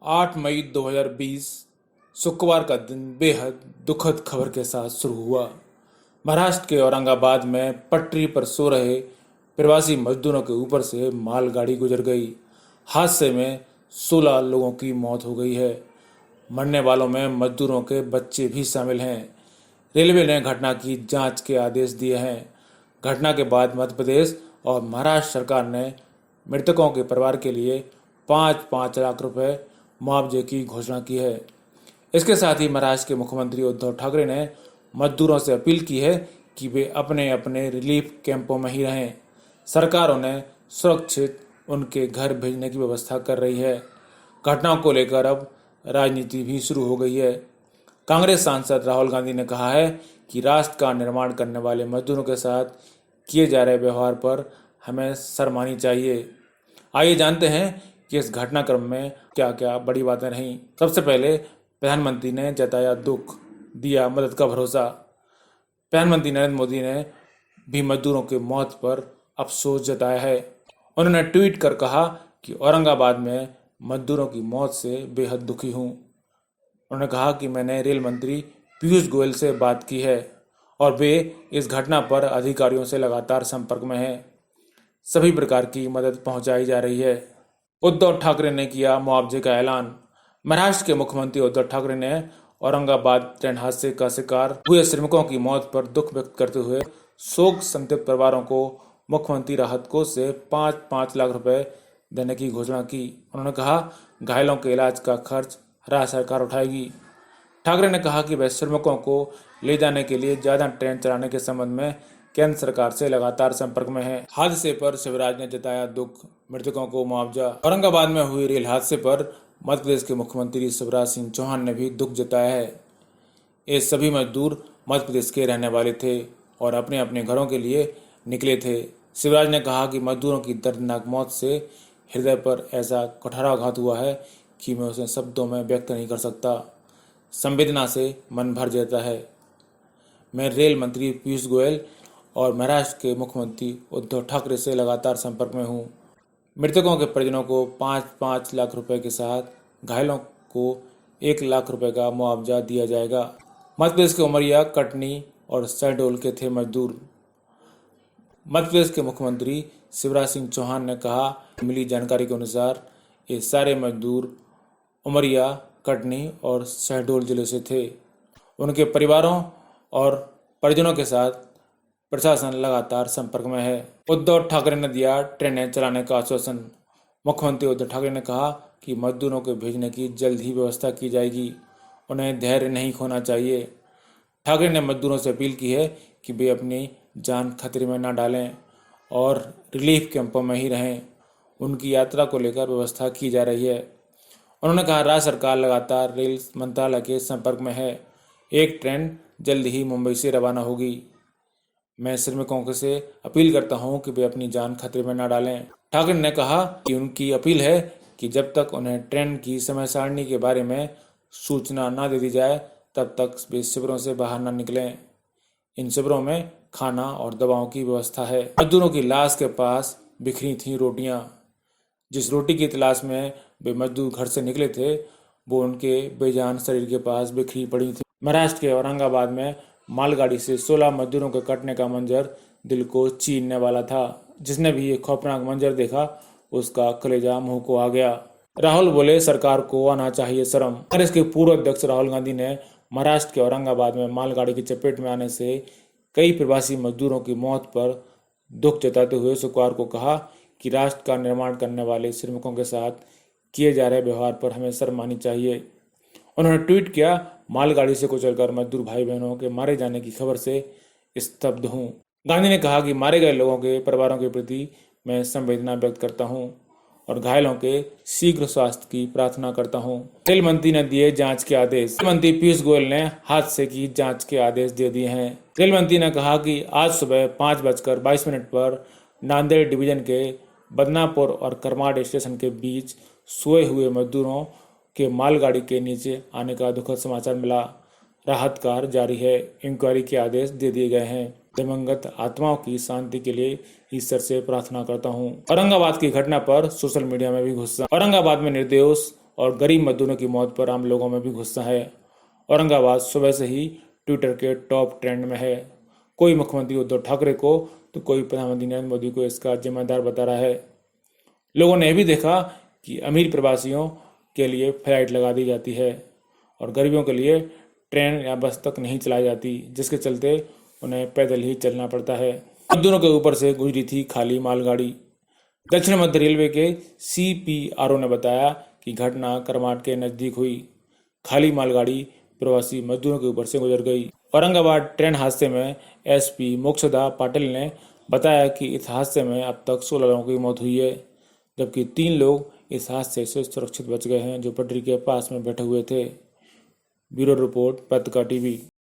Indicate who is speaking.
Speaker 1: 8 मई 2020 शुक्रवार का दिन बेहद दुखद खबर के साथ शुरू हुआ। महाराष्ट्र के औरंगाबाद में पटरी पर सो रहे प्रवासी मजदूरों के ऊपर से मालगाड़ी गुजर गई। हादसे में 16 लोगों की मौत हो गई है। मरने वालों में मजदूरों के बच्चे भी शामिल हैं। रेलवे ने घटना की जांच के आदेश दिए हैं। घटना के बाद मध्य प्रदेश और महाराष्ट्र सरकार ने मृतकों के परिवार के लिए 5-5 लाख रुपए मुआवजे की घोषणा की है। इसके साथ ही महाराष्ट्र के मुख्यमंत्री उद्धव ठाकरे ने मजदूरों से अपील की है कि वे अपने अपने रिलीफ कैंपों में ही रहें। सरकार उन्हें सुरक्षित उनके घर भेजने की व्यवस्था कर रही है। घटनाओं को लेकर अब राजनीति भी शुरू हो गई है। कांग्रेस सांसद राहुल गांधी ने कहा है कि राष्ट्र का निर्माण करने वाले मजदूरों के साथ किए जा रहे व्यवहार पर हमें शर्म आनी चाहिए। आइए जानते हैं कि इस घटनाक्रम में क्या क्या बड़ी बातें रहीं। सबसे पहले प्रधानमंत्री ने जताया दुख, दिया मदद का भरोसा। प्रधानमंत्री नरेंद्र मोदी ने भी मजदूरों की मौत पर अफसोस जताया है। उन्होंने ट्वीट कर कहा कि औरंगाबाद में मजदूरों की मौत से बेहद दुखी हूँ। उन्होंने कहा कि मैंने रेल मंत्री पीयूष गोयल से बात की है और वे इस घटना पर अधिकारियों से लगातार संपर्क में हैं। सभी प्रकार की मदद पहुंचाई जा रही है। उद्धव ठाकरे ने किया मुआवजे का ऐलान। महाराष्ट्र के मुख्यमंत्री उद्धव ठाकरे ने औरंगाबाद ट्रेन हादसे का शिकार हुए श्रमिकों की मौत पर दुख व्यक्त करते हुए शोक संतप्त परिवारों को मुख्यमंत्री राहत कोष से 5-5 लाख रुपए देने की घोषणा की। उन्होंने कहा, घायलों के इलाज का खर्च राज्य सरकार उठाएगी। ठाकरे ने कहा कि वह श्रमिकों को ले जाने के लिए ज्यादा ट्रेन चलाने के संबंध में केंद्र सरकार से लगातार संपर्क में है। हादसे पर शिवराज ने जताया दुख, मृतकों को मुआवजा। औरंगाबाद में हुए रेल हादसे पर मध्य प्रदेश के मुख्यमंत्री शिवराज सिंह चौहान ने भी दुख जताया है। ये सभी मजदूर मध्य प्रदेश के रहने वाले थे और अपने अपने घरों के लिए निकले थे। शिवराज ने कहा कि मजदूरों की दर्दनाक मौत से हृदय पर ऐसा कुठाराघात हुआ है कि मैं उसे शब्दों में व्यक्त नहीं कर सकता। संवेदना से मन भर जाता है। मैं रेल मंत्री पीयूष गोयल और महाराष्ट्र के मुख्यमंत्री उद्धव ठाकरे से लगातार संपर्क में हूँ। मृतकों के परिजनों को 5-5 लाख रुपए के साथ घायलों को 1 लाख रुपए का मुआवजा दिया जाएगा। मध्य प्रदेश के उमरिया, कटनी और शहडोल के थे मजदूर। मध्य प्रदेश के मुख्यमंत्री शिवराज सिंह चौहान ने कहा, मिली जानकारी के अनुसार ये सारे मजदूर उमरिया, कटनी और शहडोल जिले से थे। उनके परिवारों और परिजनों के साथ प्रशासन लगातार संपर्क में है। उद्धव ठाकरे ने दिया ट्रेनें चलाने का आश्वासन। मुख्यमंत्री उद्धव ठाकरे ने कहा कि मजदूरों को भेजने की जल्द ही व्यवस्था की जाएगी। उन्हें धैर्य नहीं खोना चाहिए। ठाकरे ने मजदूरों से अपील की है कि वे अपनी जान खतरे में न डालें और रिलीफ कैंपों में ही रहें। उनकी यात्रा को लेकर व्यवस्था की जा रही है। उन्होंने कहा, राज्य सरकार लगातार रेल मंत्रालय के संपर्क में है। एक ट्रेन जल्द ही मुंबई से रवाना होगी। मैं श्रमिकों से अपील करता हूं कि वे अपनी जान खतरे में न डालें। ठाकरे ने कहा कि उनकी अपील है कि जब तक उन्हें ट्रेन की समय सारणी के बारे में सूचना न दे दी जाए तब तक वे शिविरों से बाहर न निकलें। इन शिविरों में खाना और दवाओं की व्यवस्था है। मजदूरों की लाश के पास बिखरी थी रोटियां। जिस रोटी की तलाश में वे मजदूर घर से निकले थे वो उनके बेजान शरीर के पास बिखरी पड़ी थी। महाराष्ट्र के औरंगाबाद में मालगाड़ी से 16 मजदूरों के कटने का मंजर दिल को चीरने वाला था। जिसने भी ये खौफनाक मंजर देखा उसका कलेजा मुंह को आ गया। राहुल बोले, सरकार को आना चाहिए शर्म। कांग्रेस के पूर्व अध्यक्ष राहुल गांधी ने महाराष्ट्र के औरंगाबाद में मालगाड़ी की चपेट में आने से कई प्रवासी मजदूरों की मौत पर दुख जताते हुए शुक्रवार को कहा कि राष्ट्र का निर्माण करने वाले श्रमिकों के साथ किए जा रहे व्यवहार पर हमें शर्म आनी चाहिए। उन्होंने ट्वीट किया, मालगाड़ी से कुचलकर मजदूर भाई बहनों के मारे जाने की खबर से स्तब्ध हूँ। गांधी ने कहा कि मारे गए लोगों के परिवारों के प्रति मैं संवेदना व्यक्त करता हूँ और घायलों के शीघ्र स्वास्थ्य की प्रार्थना करता हूँ। रेल मंत्री ने दिए जांच के आदेश। रेल मंत्री पीयूष गोयल ने हादसे की जांच के आदेश दे दिए हैं। रेल मंत्री ने कहा कि आज सुबह 5:22 पर नांदेड़ डिवीजन के बदनापुर और करमाड स्टेशन के बीच सोए हुए मजदूरों के मालगाड़ी के नीचे आने का दुखद समाचार मिला। राहत कार्य जारी है। इंक्वायरी के आदेश दे दिए गए हैं। दिवंगत आत्माओं की शांति के लिए ईश्वर से प्रार्थना करता हूँ। औरंगाबाद की घटना पर सोशल मीडिया में भी गुस्सा। औरंगाबाद में निर्दोष और गरीब मजदूरों की मौत पर आम लोगों में भी गुस्सा है। औरंगाबाद सुबह से ही ट्विटर के टॉप ट्रेंड में है। कोई मुख्यमंत्री उद्धव ठाकरे को तो कोई प्रधानमंत्री नरेंद्र मोदी को इसका जिम्मेदार बता रहा है। लोगों ने यह भी देखा कि अमीर प्रवासियों के लिए फ्लाइट लगा दी जाती है और गरीबों के लिए ट्रेन या बस तक नहीं चलाई जाती, जिसके चलते उन्हें पैदल ही चलना पड़ता है। मजदूरों के ऊपर से गुजरी थी खाली मालगाड़ी। दक्षिण मध्य रेलवे के CPRO ने बताया कि घटना करमाट के नजदीक हुई। खाली मालगाड़ी प्रवासी मजदूरों के ऊपर से गुजर गई। औरंगाबाद ट्रेन हादसे में SP मोक्षदा पाटिल ने बताया कि इस हादसे में अब तक 16 लोगों की मौत हुई है, जबकि 3 लोग इस हादसे से सुरक्षित बच गए हैं जो पटरी के पास में बैठे हुए थे। ब्यूरो रिपोर्ट, पत्रिका TV।